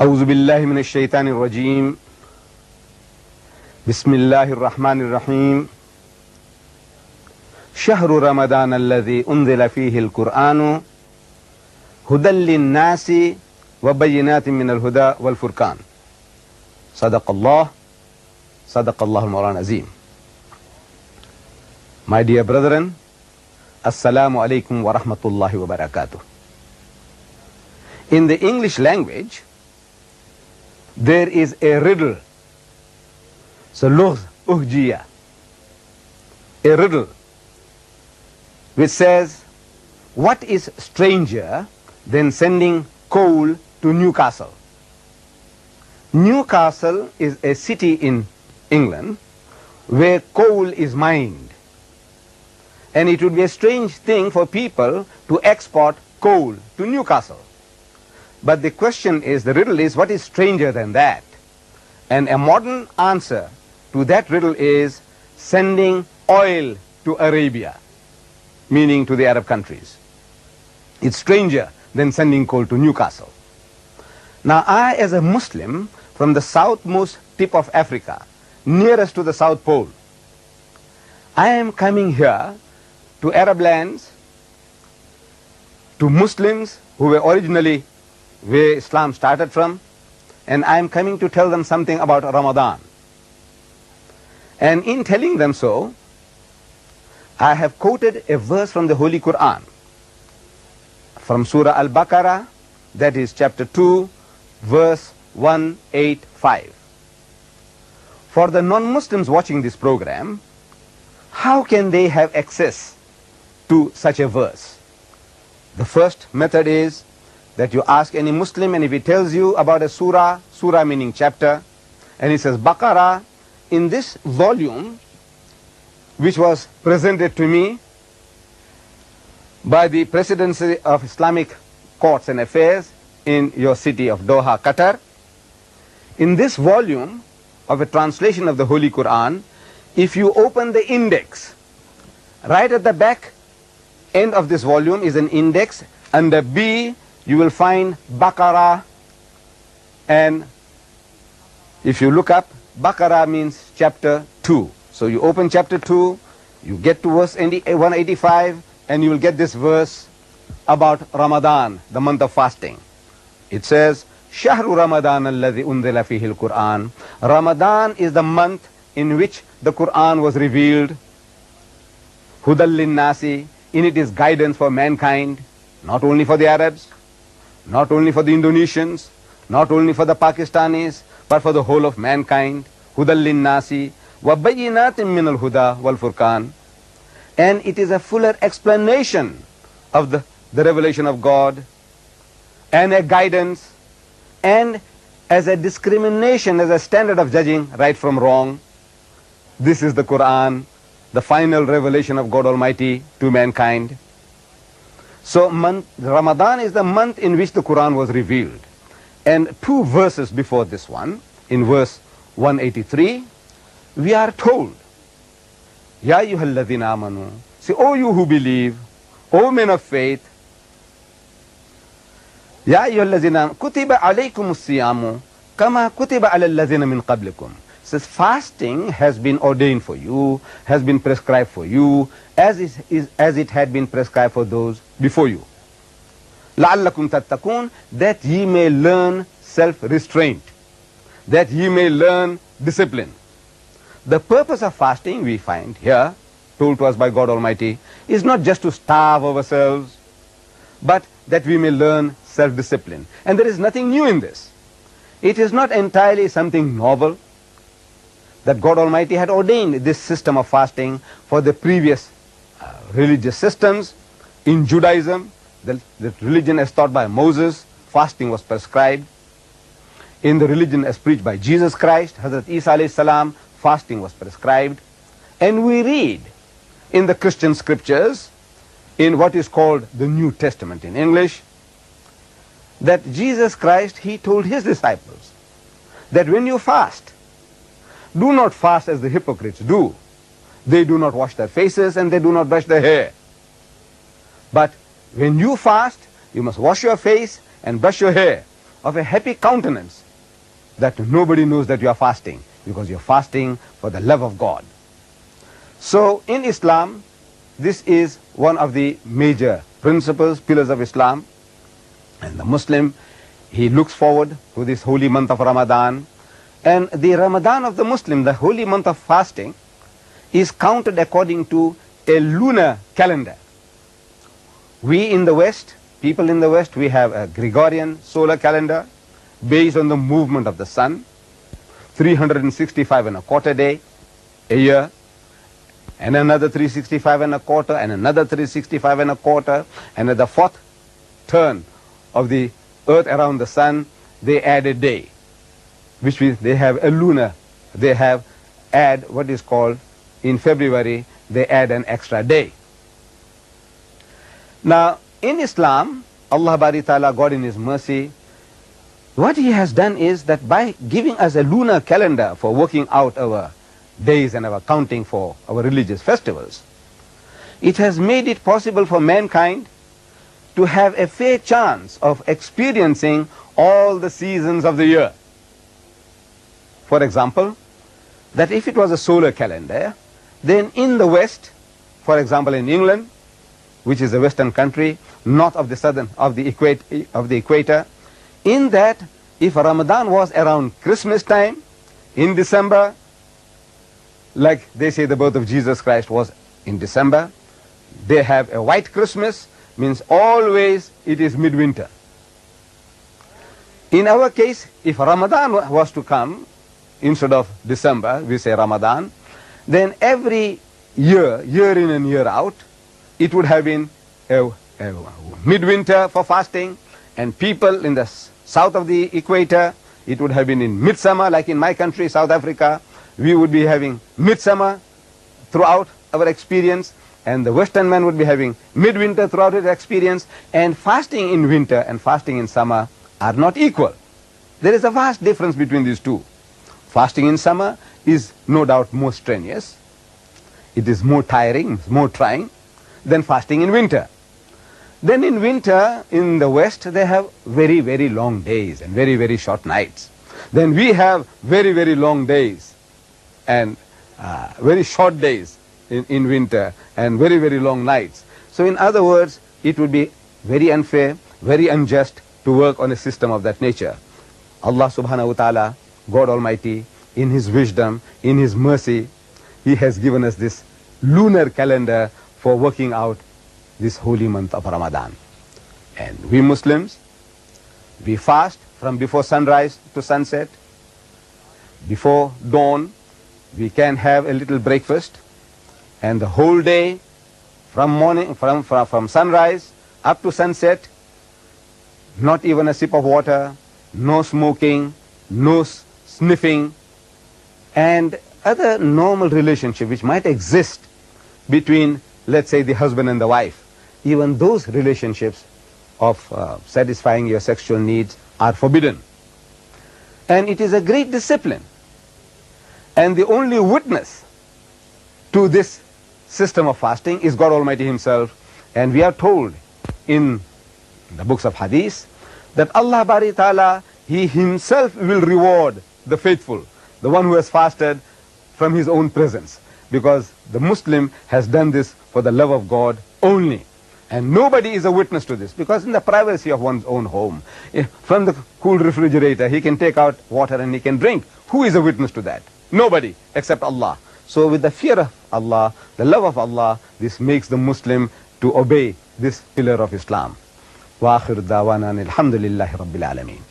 أعوذ بالله من الشيطان الرجيم بسم الله الرحمن الرحيم شهر رمضان الذي أنزل فيه القرآن هدى للناس وبينات من الهدى والفرقان صدق الله المولى العظيم. My dear brethren, Assalamu alaikum wa rahmatullahi wa barakatuh. In the English language, there is a riddle. So, lugh uhjiya, a riddle which says, what is stranger than sending coal to Newcastle? Newcastle is a city in England where coal is mined. And it would be a strange thing for people to export coal to Newcastle. But the question is, the riddle is, what is stranger than that? And a modern answer to that riddle is sending oil to Arabia, meaning to the Arab countries. It's stranger than sending coal to Newcastle. Now, I, as a Muslim from the southmost tip of Africa, nearest to the South Pole, I am coming here to Arab lands, to Muslims who were originally where Islam started from, and I am coming to tell them something about Ramadan. And in telling them so, I have quoted a verse from the Holy Quran, from Surah Al-Baqarah, that is chapter 2, verse 185. For the non-Muslims watching this program, how can they have access to such a verse? The first method is that you ask any Muslim, and if he tells you about a surah meaning chapter, and he says Baqarah, in this volume, which was presented to me by the Presidency of Islamic Courts and Affairs in your city of Doha, Qatar, in this volume of a translation of the Holy Quran, if you open the index, right at the back end of this volume is an index. Under B, you will find Baqarah, and if you look up, Baqarah means chapter 2. So you open chapter 2, you get to verse 185, and you will get this verse about Ramadan, the month of fasting. It says, Shahru Ramadan alladhi unzila fihi al-Quran. Ramadan is the month in which the Quran was revealed. Hudal lin-nasi, in it is guidance for mankind, not only for the Arabs, not only for the Indonesians, not only for the Pakistanis, but for the whole of mankind. Hudal lin-nasi wa bayyinatin min al-huda wal furqan. And it is a fuller explanation of the revelation of God, and a guidance, and as a discrimination, as a standard of judging right from wrong. This is the Quran, the final revelation of God Almighty to mankind. So Ramadan is the month in which the Quran was revealed. And two verses before this one, in verse 183, we are told, Ya ayyuhalladhina amanu, say, O you who believe, O men of faith, Ya ayyuhalladhina kutiba alaykumus siyamu kama kutiba alal ladhina min qablikum. Says fasting has been ordained for you, has been prescribed for you, as it had been prescribed for those before you. لَعَلَّكُمْ تَتَّقُونَ, that ye may learn self-restraint, that ye may learn discipline. The purpose of fasting, we find here, told to us by God Almighty, is not just to starve ourselves, but that we may learn self-discipline. And there is nothing new in this. It is not entirely something novel, that God Almighty had ordained this system of fasting for the previous religious systems. In Judaism, the religion as taught by Moses, fasting was prescribed. In the religion as preached by Jesus Christ, Hazrat Isa alayhi salam, fasting was prescribed. And we read in the Christian scriptures, in what is called the New Testament in English, that Jesus Christ, he told his disciples that when you fast, do not fast as the hypocrites do. They do not wash their faces and they do not brush their hair. But when you fast, you must wash your face and brush your hair. of a happy countenance that nobody knows that you are fasting, because you are fasting for the love of God. So in Islam, this is one of the major principles, pillars of Islam. And the Muslim, he looks forward to this holy month of Ramadan. And the Ramadan of the Muslim, the holy month of fasting, is counted according to a lunar calendar. We in the West, people in the West, we have a Gregorian solar calendar based on the movement of the sun, 365 and a quarter day a year, and another 365 and a quarter, and another 365 and a quarter, and at the fourth turn of the earth around the sun, they add a day, which means they have a lunar, they have add what is called, in February, they add an extra day. Now, in Islam, Allah Bari Ta'ala, God in His mercy, what He has done is that by giving us a lunar calendar for working out our days and our counting for our religious festivals, it has made it possible for mankind to have a fair chance of experiencing all the seasons of the year. For example, that if it was a solar calendar, then in the West, for example in England, which is a Western country, north of the southern of the equator, in that if Ramadan was around Christmas time, in December, like they say the birth of Jesus Christ was in December, they have a white Christmas, means always it is midwinter. In our case, if Ramadan was to come, instead of December, we say Ramadan, then every year, year in and year out, it would have been a midwinter for fasting, and people in the south of the equator, it would have been in midsummer, like in my country, South Africa, we would be having midsummer throughout our experience, and the Western man would be having midwinter throughout his experience, and fasting in winter and fasting in summer are not equal. There is a vast difference between these two. Fasting in summer is no doubt more strenuous, it is more tiring, more trying than fasting in winter. Then in winter, in the West, they have very, very long days and very, very short nights. Then we have very, very long days and very short days in winter and very, very long nights. So in other words, it would be very unfair, very unjust to work on a system of that nature. Allah subhanahu wa ta'ala, God Almighty, in His wisdom, in His mercy, He has given us this lunar calendar for working out this holy month of Ramadan. And we Muslims, we fast from before sunrise to sunset. Before dawn, we can have a little breakfast, and the whole day from sunrise up to sunset, not even a sip of water, no smoking, no sniffing, and other normal relationship which might exist between, let's say, the husband and the wife. Even those relationships of satisfying your sexual needs are forbidden. And it is a great discipline. And the only witness to this system of fasting is God Almighty Himself. And we are told in the books of Hadith that Allah Bari Ta'ala, He Himself will reward the faithful, the one who has fasted from his own presence, because the Muslim has done this for the love of God only. And nobody is a witness to this, because in the privacy of one's own home, from the cool refrigerator, he can take out water and he can drink. Who is a witness to that? Nobody except Allah. So with the fear of Allah, the love of Allah, this makes the Muslim to obey this pillar of Islam. Wa akhir dawana alhamdulillahi rabbil alameen.